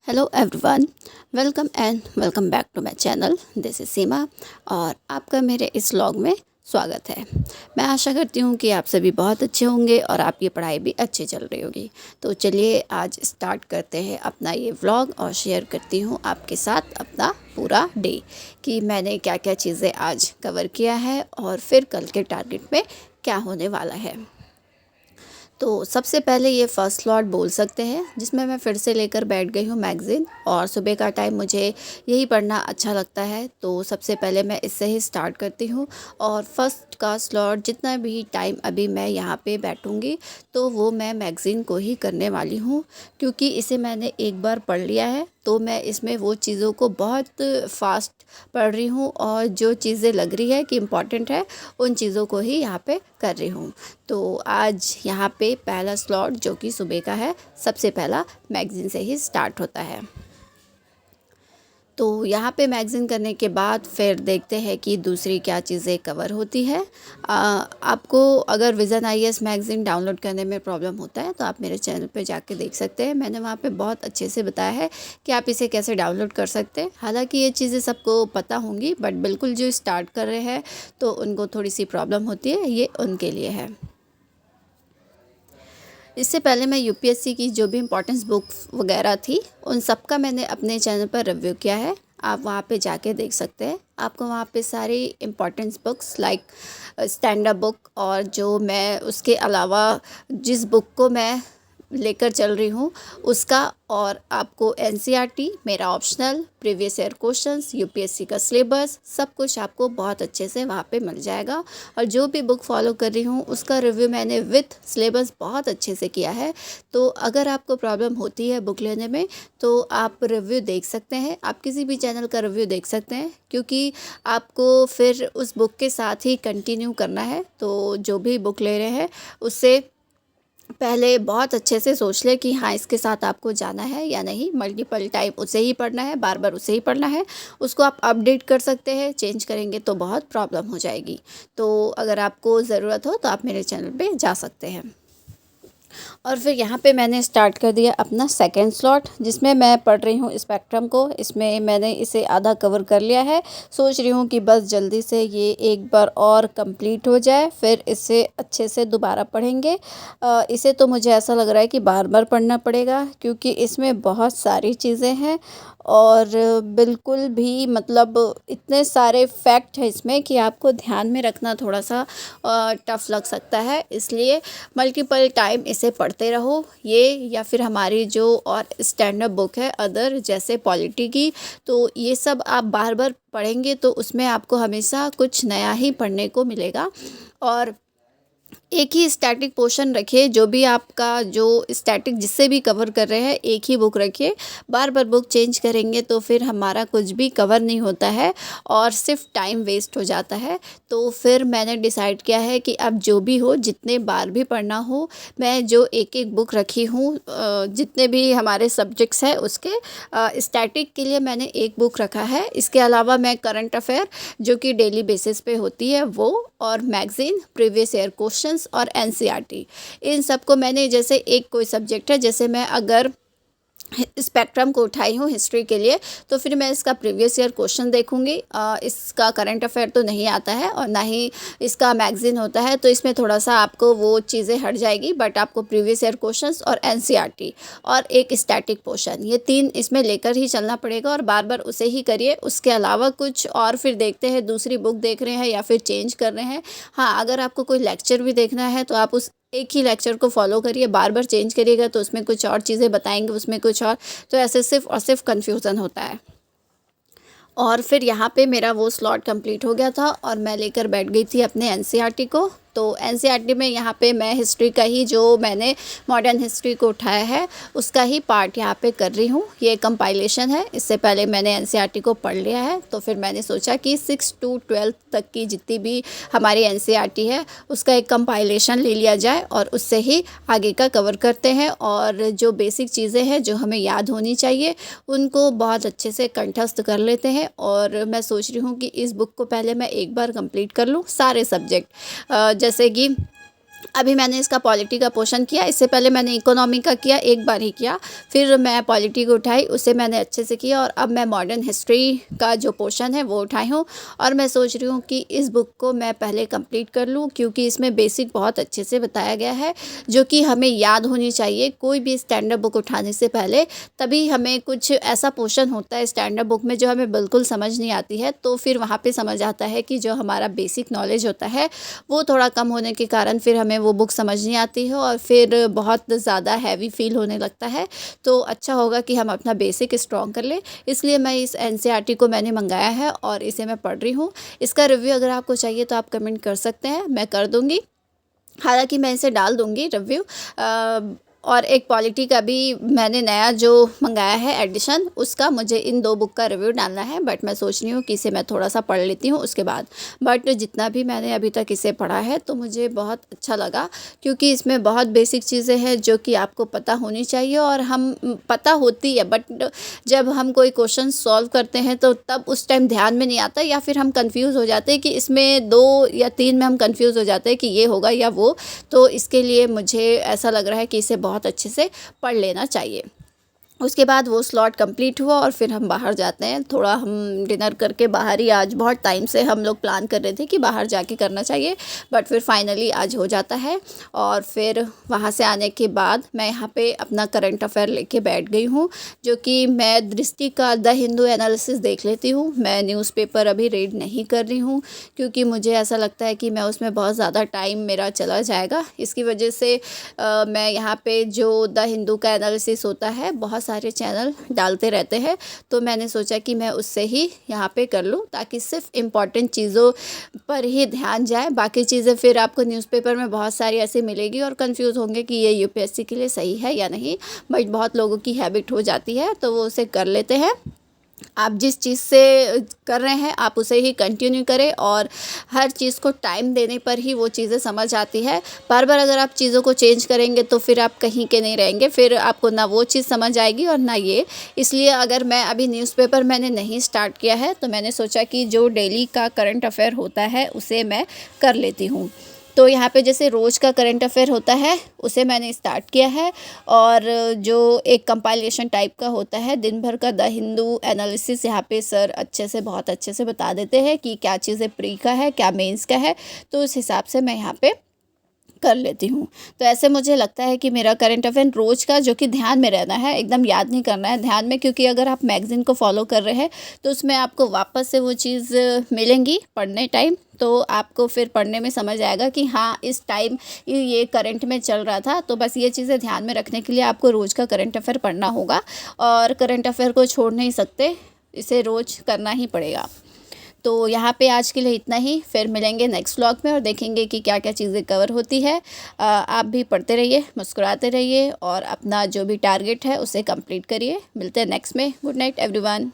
Hello everyone, welcome back to my channel. This is Seema और आपका मेरे इस व्लॉग में स्वागत है। मैं आशा करती हूँ कि आप सभी बहुत अच्छे होंगे और आपकी पढ़ाई भी अच्छी चल रही होगी। तो चलिए आज स्टार्ट करते हैं अपना ये व्लॉग और शेयर करती हूँ आपके साथ अपना पूरा डे कि मैंने क्या क्या चीज़ें आज कवर किया है और फिर कल के टारगेट में क्या होने वाला है। तो सबसे पहले ये फर्स्ट स्लॉट बोल सकते हैं जिसमें मैं फिर से लेकर बैठ गई हूँ मैगज़ीन, और सुबह का टाइम मुझे यही पढ़ना अच्छा लगता है। तो सबसे पहले मैं इससे ही स्टार्ट करती हूँ और फर्स्ट का स्लॉट जितना भी टाइम अभी मैं यहाँ पे बैठूँगी तो वो मैं मैगज़ीन को ही करने वाली हूँ, क्योंकि इसे मैंने एक बार पढ़ लिया है तो मैं इसमें वो चीज़ों को बहुत फास्ट पढ़ रही हूँ और जो चीज़ें लग रही है कि इम्पॉर्टेंट है उन चीज़ों को ही यहाँ पे कर रही हूँ। तो आज यहाँ पे पहला स्लॉट जो कि सुबह का है, सबसे पहला मैगज़ीन से ही स्टार्ट होता है। तो यहाँ पे मैगज़ीन करने के बाद फिर देखते हैं कि दूसरी क्या चीज़ें कवर होती है। आपको अगर विज़न आईएएस मैगज़ीन डाउनलोड करने में प्रॉब्लम होता है तो आप मेरे चैनल पे जाके देख सकते हैं। मैंने वहाँ पे बहुत अच्छे से बताया है कि आप इसे कैसे डाउनलोड कर सकते हैं। हालांकि ये चीज़ें सबको पता होंगी, बट बिल्कुल जो स्टार्ट कर रहे हैं तो उनको थोड़ी सी प्रॉब्लम होती है, ये उनके लिए है। इससे पहले मैं यूपीएससी की जो भी इम्पोर्टेंस बुक्स वगैरह थी उन सब का मैंने अपने चैनल पर रिव्यू किया है। आप वहाँ पे जाके देख सकते हैं। आपको वहाँ पे सारी importance books like standard book, और जो मैं उसके अलावा जिस बुक को मैं लेकर चल रही हूँ उसका, और आपको एनसीईआरटी, मेरा optional, previous year questions, UPSC का सिलेबस, सब कुछ आपको बहुत अच्छे से वहाँ पे मिल जाएगा। और जो भी बुक फॉलो कर रही हूँ उसका रिव्यू मैंने विथ सिलेबस बहुत अच्छे से किया है। तो अगर आपको प्रॉब्लम होती है बुक लेने में तो आप रिव्यू देख सकते हैं, आप किसी भी चैनल का रिव्यू देख सकते हैं, क्योंकि आपको फिर उस बुक के साथ ही कंटिन्यू करना है। तो जो भी बुक ले रहे हैं उससे पहले बहुत अच्छे से सोच ले कि हाँ इसके साथ आपको जाना है या नहीं। मल्टीपल टाइम उसे ही पढ़ना है, बार बार उसे ही पढ़ना है। उसको आप अपडेट कर सकते हैं, चेंज करेंगे तो बहुत प्रॉब्लम हो जाएगी। तो अगर आपको ज़रूरत हो तो आप मेरे चैनल पे जा सकते हैं। और फिर यहाँ पे मैंने स्टार्ट कर दिया अपना सेकंड स्लॉट, जिसमें मैं पढ़ रही हूँ स्पेक्ट्रम को। इसमें मैंने इसे आधा कवर कर लिया है। सोच रही हूँ कि बस जल्दी से ये एक बार और कंप्लीट हो जाए, फिर इसे अच्छे से दोबारा पढ़ेंगे। इसे तो मुझे ऐसा लग रहा है कि बार बार पढ़ना पड़ेगा, क्योंकि इसमें बहुत सारी चीज़ें हैं और बिल्कुल भी मतलब इतने सारे फैक्ट हैं इसमें कि आपको ध्यान में रखना थोड़ा सा टफ लग सकता है। इसलिए मल्टीपल टाइम इसे पढ़ते रहो, ये या फिर हमारी जो और स्टैंडर्ड बुक है अदर, जैसे पॉलिटी की, तो ये सब आप बार बार पढ़ेंगे तो उसमें आपको हमेशा कुछ नया ही पढ़ने को मिलेगा। और एक ही स्टैटिक पोर्शन रखिए, जो भी आपका जो स्टैटिक जिससे भी कवर कर रहे हैं एक ही बुक रखिए। बार बार बुक चेंज करेंगे तो फिर हमारा कुछ भी कवर नहीं होता है और सिर्फ टाइम वेस्ट हो जाता है। तो फिर मैंने डिसाइड किया है कि अब जो भी हो, जितने बार भी पढ़ना हो, मैं जो एक एक बुक रखी हूँ जितने भी हमारे सब्जेक्ट्स हैं उसके स्टैटिक के लिए मैंने एक बुक रखा है। इसके अलावा मैं करंट अफेयर जो कि डेली बेसिस पे होती है वो, और मैगज़ीन, प्रीवियस ईयर क्वेश्चंस और एनसीईआरटी, इन सब को मैंने, जैसे एक कोई सब्जेक्ट है, जैसे मैं अगर स्पेक्ट्रम को उठाई हूँ हिस्ट्री के लिए, तो फिर मैं इसका प्रीवियस ईयर क्वेश्चन देखूंगी। इसका करंट अफेयर तो नहीं आता है और ना ही इसका मैगज़ीन होता है, तो इसमें थोड़ा सा आपको वो चीज़ें हट जाएगी। बट आपको प्रीवियस ईयर क्वेश्चंस और एनसीईआरटी और एक स्टैटिक पोर्शन, ये तीन इसमें लेकर ही चलना पड़ेगा और बार बार उसे ही करिए। उसके अलावा कुछ और फिर देखते हैं, दूसरी बुक देख रहे हैं या फिर चेंज कर रहे हैं। हाँ, अगर आपको कोई लेक्चर भी देखना है तो आप उस एक ही लेक्चर को फॉलो करिए। बार बार चेंज करिएगा तो उसमें कुछ और चीज़ें बताएंगे, उसमें कुछ और, तो ऐसे सिर्फ और सिर्फ कन्फ्यूज़न होता है। और फिर यहाँ पे मेरा वो स्लॉट कंप्लीट हो गया था और मैं लेकर बैठ गई थी अपने एनसीईआरटी को। तो एनसीईआरटी में यहाँ पे मैं हिस्ट्री का ही, जो मैंने मॉडर्न हिस्ट्री को उठाया है उसका ही पार्ट यहाँ पे कर रही हूँ। ये कंपाइलेशन है, इससे पहले मैंने एनसीईआरटी को पढ़ लिया है। तो फिर मैंने सोचा कि 6 to 12 तक की जितनी भी हमारी एनसीईआरटी है उसका एक कंपाइलेशन ले लिया जाए और उससे ही आगे का कवर करते हैं। और जो बेसिक चीज़ें हैं जो हमें याद होनी चाहिए उनको बहुत अच्छे से कंठस्थ कर लेते हैं। और मैं सोच रही हूँ कि इस बुक को पहले मैं एक बार कंप्लीट कर लूँ, सारे सब्जेक्ट, जैसे कि अभी मैंने इसका पॉलिटी का पोर्शन किया, इससे पहले मैंने इकोनॉमी का किया, एक बार ही किया, फिर मैं पॉलिटी को उठाई, उसे मैंने अच्छे से किया और अब मैं मॉडर्न हिस्ट्री का जो पोर्शन है वो उठाई हूँ। और मैं सोच रही हूँ कि इस बुक को मैं पहले कंप्लीट कर लूँ, क्योंकि इसमें बेसिक बहुत अच्छे से बताया गया है जो कि हमें याद होनी चाहिए कोई भी स्टैंडर्ड बुक उठाने से पहले। तभी हमें कुछ ऐसा पोर्शन होता है स्टैंडर्ड बुक में जो हमें बिल्कुल समझ नहीं आती है, तो फिर वहाँ पे समझ आता है कि जो हमारा बेसिक नॉलेज होता है वो थोड़ा कम होने के कारण फिर हमें वो बुक समझ नहीं आती है और फिर बहुत ज़्यादा हैवी फील होने लगता है। तो अच्छा होगा कि हम अपना बेसिक स्ट्रॉन्ग कर लें, इसलिए मैं इस एनसीईआरटी को मैंने मंगाया है और इसे मैं पढ़ रही हूँ। इसका रिव्यू अगर आपको चाहिए तो आप कमेंट कर सकते हैं, मैं कर दूँगी। हालाँकि मैं इसे डाल दूँगी रिव्यू। और एक पॉलिटी का भी मैंने नया जो मंगाया है एडिशन, उसका मुझे इन 2 बुक का रिव्यू डालना है, बट मैं सोच रही हूँ कि इसे मैं थोड़ा-सा पढ़ लेती हूँ उसके बाद। बट जितना भी मैंने अभी तक इसे पढ़ा है तो मुझे बहुत अच्छा लगा, क्योंकि इसमें बहुत बेसिक चीज़ें हैं जो कि आपको पता होनी चाहिए और हम पता होती है, बट जब हम कोई क्वेश्चन सॉल्व करते हैं तो तब उस टाइम ध्यान में नहीं आता, या फिर हम कन्फ्यूज़ हो जाते हैं कि इसमें 2 या 3 में हम कन्फ्यूज़ हो जाते हैं कि ये होगा या वो। तो इसके लिए मुझे ऐसा लग रहा है कि इसे बहुत अच्छे से पढ़ लेना चाहिए। उसके बाद वो स्लॉट कंप्लीट हुआ और फिर हम बाहर जाते हैं, थोड़ा हम डिनर करके बाहर ही, आज बहुत टाइम से हम लोग प्लान कर रहे थे कि बाहर जाके करना चाहिए, बट फिर फाइनली आज हो जाता है। और फिर वहाँ से आने के बाद मैं यहाँ पे अपना करंट अफेयर लेके बैठ गई हूँ, जो कि मैं दृष्टि का द हिंदू एनालिसिस देख लेती हूँ। मैं न्यूज़पेपर अभी रीड नहीं कर रही हूँ, क्योंकि मुझे ऐसा लगता है कि मैं उसमें बहुत ज़्यादा टाइम मेरा चला जाएगा। इसकी वजह से मैं यहाँ पे जो द हिंदू का एनालिसिस होता है, बहुत सारे चैनल डालते रहते हैं, तो मैंने सोचा कि मैं उससे ही यहाँ पे कर लूँ, ताकि सिर्फ इम्पॉर्टेंट चीज़ों पर ही ध्यान जाए। बाकी चीज़ें फिर आपको न्यूज़पेपर में बहुत सारी ऐसी मिलेगी और कंफ्यूज होंगे कि ये यूपीएससी के लिए सही है या नहीं, बट बहुत लोगों की हैबिट हो जाती है तो वो उसे कर लेते हैं। आप जिस चीज़ से कर रहे हैं आप उसे ही कंटिन्यू करें, और हर चीज़ को टाइम देने पर ही वो चीज़ें समझ आती है। बार बार अगर आप चीज़ों को चेंज करेंगे तो फिर आप कहीं के नहीं रहेंगे, फिर आपको ना वो चीज़ समझ आएगी और ना ये। इसलिए अगर मैं अभी न्यूज़पेपर मैंने नहीं स्टार्ट किया है, तो मैंने सोचा कि जो डेली का करंट अफेयर होता है उसे मैं कर लेती हूँ। तो यहाँ पे जैसे रोज़ का करंट अफेयर होता है उसे मैंने स्टार्ट किया है, और जो एक कंपाइलेशन टाइप का होता है दिन भर का द हिंदू एनालिसिस, यहाँ पे सर अच्छे से बहुत अच्छे से बता देते हैं कि क्या चीज़ें प्री का है क्या मेंस का है, तो उस हिसाब से मैं यहाँ पे कर लेती हूँ। तो ऐसे मुझे लगता है कि मेरा करंट अफेयर रोज़ का, जो कि ध्यान में रहना है, एकदम याद नहीं करना है, ध्यान में, क्योंकि अगर आप मैगज़ीन को फॉलो कर रहे हैं तो उसमें आपको वापस से वो चीज़ मिलेंगी पढ़ने टाइम, तो आपको फिर पढ़ने में समझ आएगा कि हाँ इस टाइम ये करंट में चल रहा था। तो बस ये चीज़ें ध्यान में रखने के लिए आपको रोज़ का करंट अफेयर पढ़ना होगा, और करंट अफेयर को छोड़ नहीं सकते, इसे रोज़ करना ही पड़ेगा। तो यहाँ पे आज के लिए इतना ही, फिर मिलेंगे नेक्स्ट व्लॉग में और देखेंगे कि क्या क्या चीज़ें कवर होती है। आप भी पढ़ते रहिए, मुस्कुराते रहिए और अपना जो भी टारगेट है उसे कंप्लीट करिए। मिलते हैं नेक्स्ट में। Good night everyone.